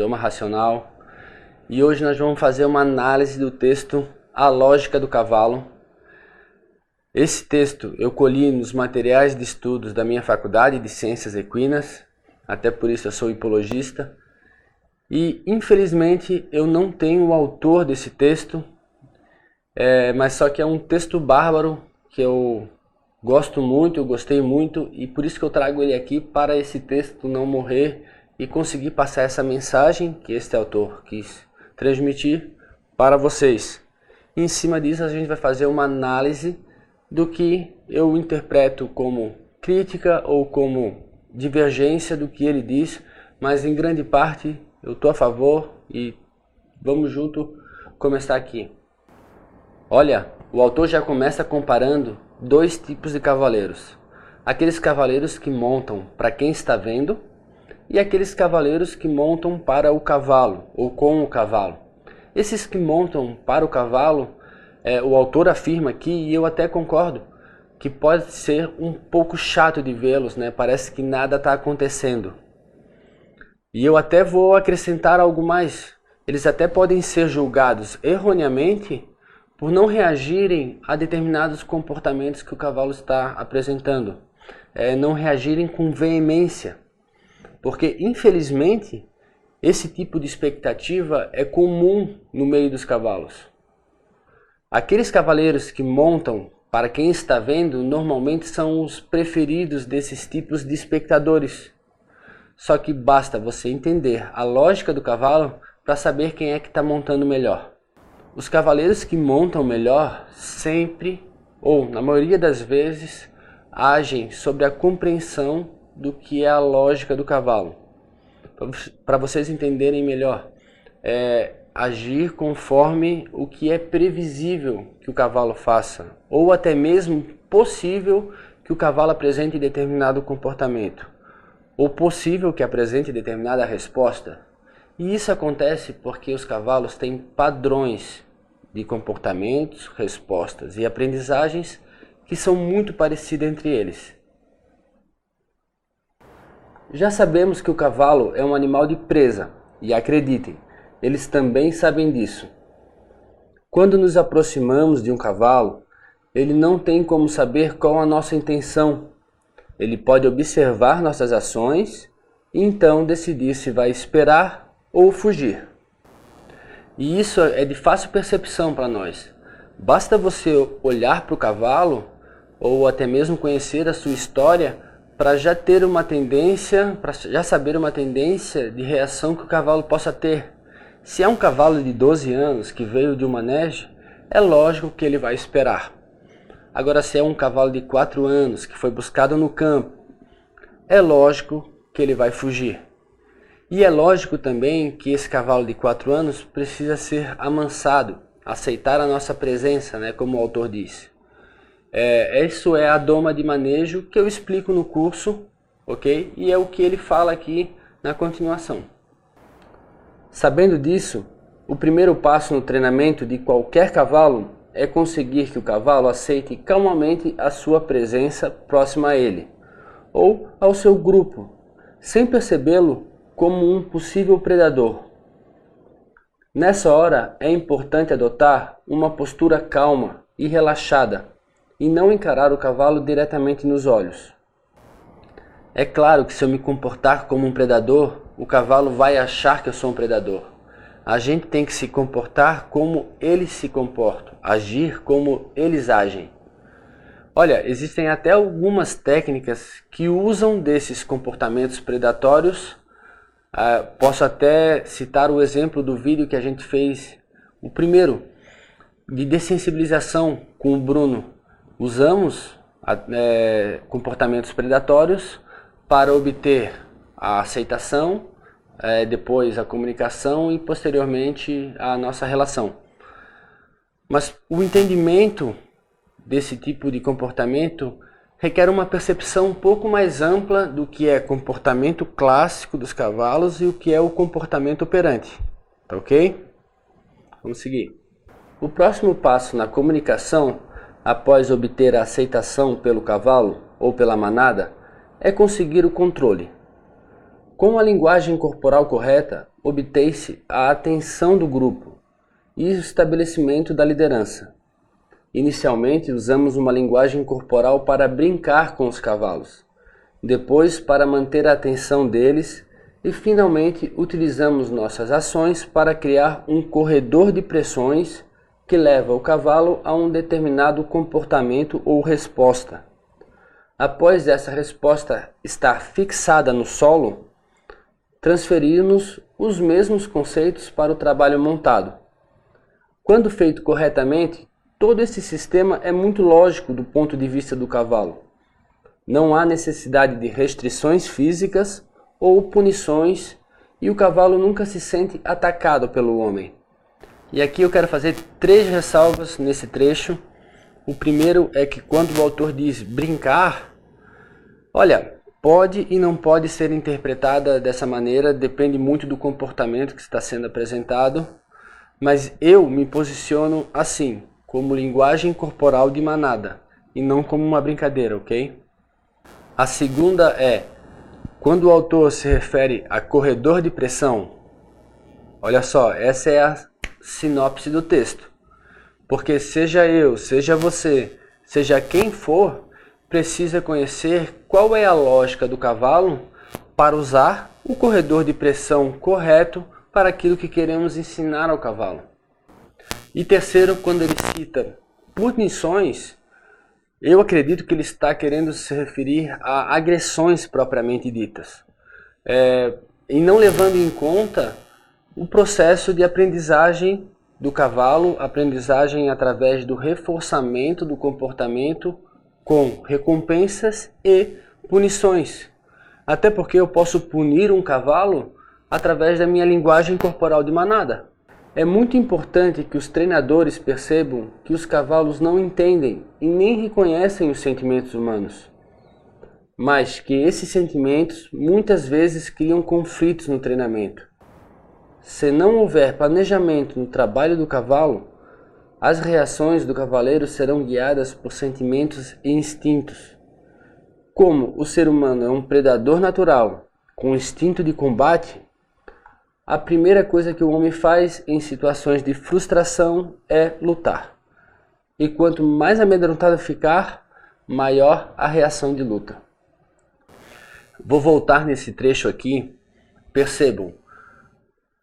Idioma Racional, e hoje nós vamos fazer uma análise do texto A Lógica do Cavalo. Esse texto eu colhi nos materiais de estudos da minha faculdade de Ciências Equinas, até por isso eu sou hipologista, e infelizmente eu não tenho o autor desse texto, mas só que é um texto bárbaro que eu gosto muito, eu gostei muito, e por isso que eu trago ele aqui para esse texto não morrer e conseguir passar essa mensagem que este autor quis transmitir para vocês. E em cima disso a gente vai fazer uma análise do que eu interpreto como crítica ou como divergência do que ele diz, mas em grande parte eu estou a favor e vamos junto começar aqui. Olha, o autor já começa comparando dois tipos de cavaleiros. Aqueles cavaleiros que montam para quem está vendo e aqueles cavaleiros que montam para o cavalo ou com o cavalo. Esses que montam para o cavalo, o autor afirma aqui, e eu até concordo, que pode ser um pouco chato de vê-los, né? Parece que nada está acontecendo. E eu até vou acrescentar algo mais. Eles até podem ser julgados erroneamente por não reagirem a determinados comportamentos que o cavalo está apresentando. Não reagirem com veemência. Porque, infelizmente, esse tipo de expectativa é comum no meio dos cavalos. Aqueles cavaleiros que montam para quem está vendo, normalmente são os preferidos desses tipos de espectadores. Só que basta você entender a lógica do cavalo para saber quem é que está montando melhor. Os cavaleiros que montam melhor sempre, ou na maioria das vezes, agem sobre a compreensão do que é a lógica do cavalo. Para vocês entenderem melhor, agir conforme o que é previsível que o cavalo faça, ou até mesmo possível que o cavalo apresente determinado comportamento, ou possível que apresente determinada resposta. E isso acontece porque os cavalos têm padrões de comportamentos, respostas e aprendizagens que são muito parecidos entre eles. Já sabemos que o cavalo é um animal de presa, e acreditem, eles também sabem disso. Quando nos aproximamos de um cavalo, ele não tem como saber qual a nossa intenção. Ele pode observar nossas ações e então decidir se vai esperar ou fugir. E isso é de fácil percepção para nós. Basta você olhar para o cavalo ou até mesmo conhecer a sua história para já ter uma tendência, para já saber uma tendência de reação que o cavalo possa ter. Se é um cavalo de 12 anos que veio de um manejo, é lógico que ele vai esperar. Agora, se é um cavalo de 4 anos que foi buscado no campo, é lógico que ele vai fugir. E é lógico também que esse cavalo de 4 anos precisa ser amansado, aceitar a nossa presença, né, como o autor diz. Isso é a doma de manejo que eu explico no curso, ok? E é o que ele fala aqui na continuação. Sabendo disso, o primeiro passo no treinamento de qualquer cavalo é conseguir que o cavalo aceite calmamente a sua presença próxima a ele, ou ao seu grupo, sem percebê-lo como um possível predador. Nessa hora é importante adotar uma postura calma e relaxada, e não encarar o cavalo diretamente nos olhos. É claro que se eu me comportar como um predador, o cavalo vai achar que eu sou um predador. A gente tem que se comportar como eles se comportam, agir como eles agem. Olha, existem até algumas técnicas que usam desses comportamentos predatórios. Posso até citar o exemplo do vídeo que a gente fez, o primeiro, de dessensibilização com o Bruno. Usamos comportamentos predatórios para obter a aceitação, depois a comunicação e posteriormente a nossa relação. Mas o entendimento desse tipo de comportamento requer uma percepção um pouco mais ampla do que é comportamento clássico dos cavalos e o que é o comportamento operante. Tá ok? Vamos seguir. O próximo passo na comunicação, após obter a aceitação pelo cavalo ou pela manada, é conseguir o controle. Com a linguagem corporal correta, obtém-se a atenção do grupo e o estabelecimento da liderança. Inicialmente, usamos uma linguagem corporal para brincar com os cavalos, depois para manter a atenção deles e, finalmente, utilizamos nossas ações para criar um corredor de pressões que leva o cavalo a um determinado comportamento ou resposta. Após essa resposta estar fixada no solo, transferimos os mesmos conceitos para o trabalho montado. Quando feito corretamente, todo esse sistema é muito lógico do ponto de vista do cavalo. Não há necessidade de restrições físicas ou punições e o cavalo nunca se sente atacado pelo homem. E aqui eu quero fazer 3 ressalvas nesse trecho. O primeiro é que quando o autor diz brincar, olha, pode e não pode ser interpretada dessa maneira, depende muito do comportamento que está sendo apresentado, mas eu me posiciono assim, como linguagem corporal de manada, e não como uma brincadeira, ok? A segunda é, quando o autor se refere a corredor de pressão, olha só, essa é a sinopse do texto, porque seja eu, seja você, seja quem for, precisa conhecer qual é a lógica do cavalo para usar o corredor de pressão correto para aquilo que queremos ensinar ao cavalo. E terceiro, quando ele cita punições, eu acredito que ele está querendo se referir a agressões propriamente ditas, e não levando em conta o processo de aprendizagem do cavalo, aprendizagem através do reforçamento do comportamento com recompensas e punições. Até porque eu posso punir um cavalo através da minha linguagem corporal de manada. É muito importante que os treinadores percebam que os cavalos não entendem e nem reconhecem os sentimentos humanos, mas que esses sentimentos muitas vezes criam conflitos no treinamento. Se não houver planejamento no trabalho do cavalo, as reações do cavaleiro serão guiadas por sentimentos e instintos. Como o ser humano é um predador natural, com instinto de combate, a primeira coisa que o homem faz em situações de frustração é lutar. E quanto mais amedrontado ficar, maior a reação de luta. Vou voltar nesse trecho aqui. Percebam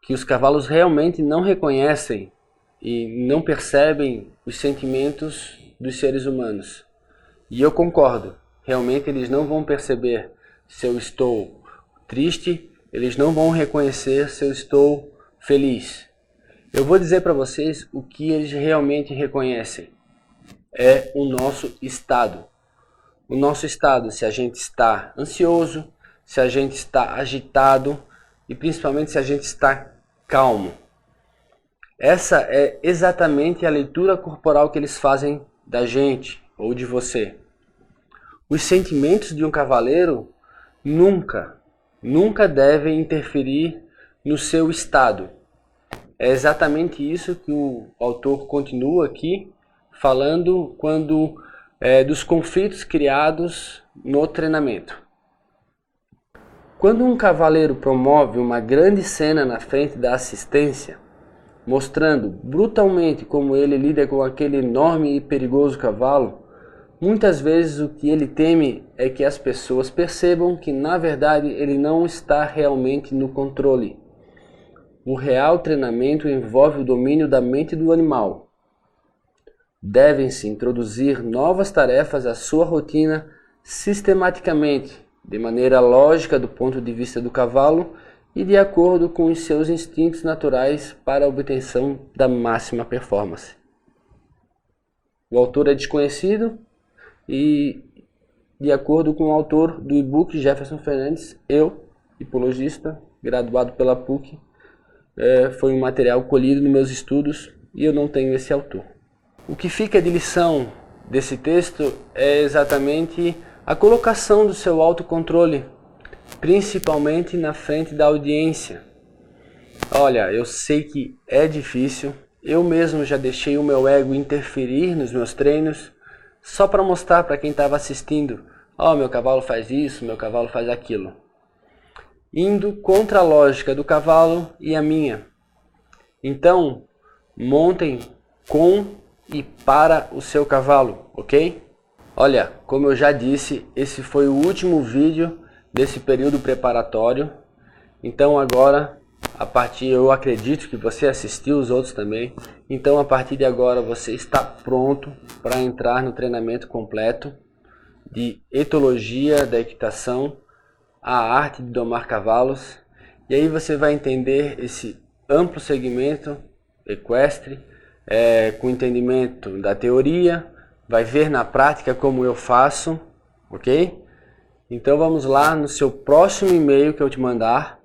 que os cavalos realmente não reconhecem e não percebem os sentimentos dos seres humanos. E eu concordo, realmente eles não vão perceber se eu estou triste, eles não vão reconhecer se eu estou feliz. Eu vou dizer para vocês o que eles realmente reconhecem. É o nosso estado. O nosso estado, se a gente está ansioso, se a gente está agitado e principalmente se a gente está calmo. Essa é exatamente a leitura corporal que eles fazem da gente ou de você. Os sentimentos de um cavaleiro nunca devem interferir no seu estado. É exatamente isso que o autor continua aqui falando dos conflitos criados no treinamento. Quando um cavaleiro promove uma grande cena na frente da assistência, mostrando brutalmente como ele lida com aquele enorme e perigoso cavalo, muitas vezes o que ele teme é que as pessoas percebam que na verdade ele não está realmente no controle. O real treinamento envolve o domínio da mente do animal. Devem-se introduzir novas tarefas à sua rotina sistematicamente, de maneira lógica do ponto de vista do cavalo e de acordo com os seus instintos naturais para a obtenção da máxima performance. O autor é desconhecido e, de acordo com o autor do e-book Jefferson Fernandes, eu, hipologista, graduado pela PUC, foi um material colhido nos meus estudos e eu não tenho esse autor. O que fica de lição desse texto é exatamente a colocação do seu autocontrole, principalmente na frente da audiência. Olha, eu sei que é difícil, eu mesmo já deixei o meu ego interferir nos meus treinos, só para mostrar para quem estava assistindo, meu cavalo faz isso, meu cavalo faz aquilo. indo contra a lógica do cavalo e a minha. Então, montem com e para o seu cavalo, ok? Olha, como eu já disse, esse foi o último vídeo desse período preparatório. Então agora, eu acredito que você assistiu os outros também. Então a partir de agora você está pronto para entrar no treinamento completo de etologia da equitação, a arte de domar cavalos. E aí você vai entender esse amplo segmento equestre, com entendimento da teoria, vai ver na prática como eu faço, ok? Então vamos lá, no seu próximo e-mail que eu te mandar,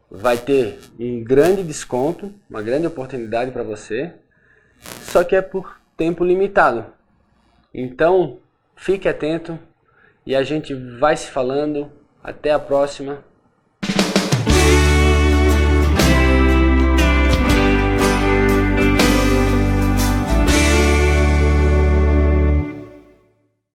vai ter um grande desconto, uma grande oportunidade para você, só que é por tempo limitado. Então fique atento e a gente vai se falando. Até a próxima.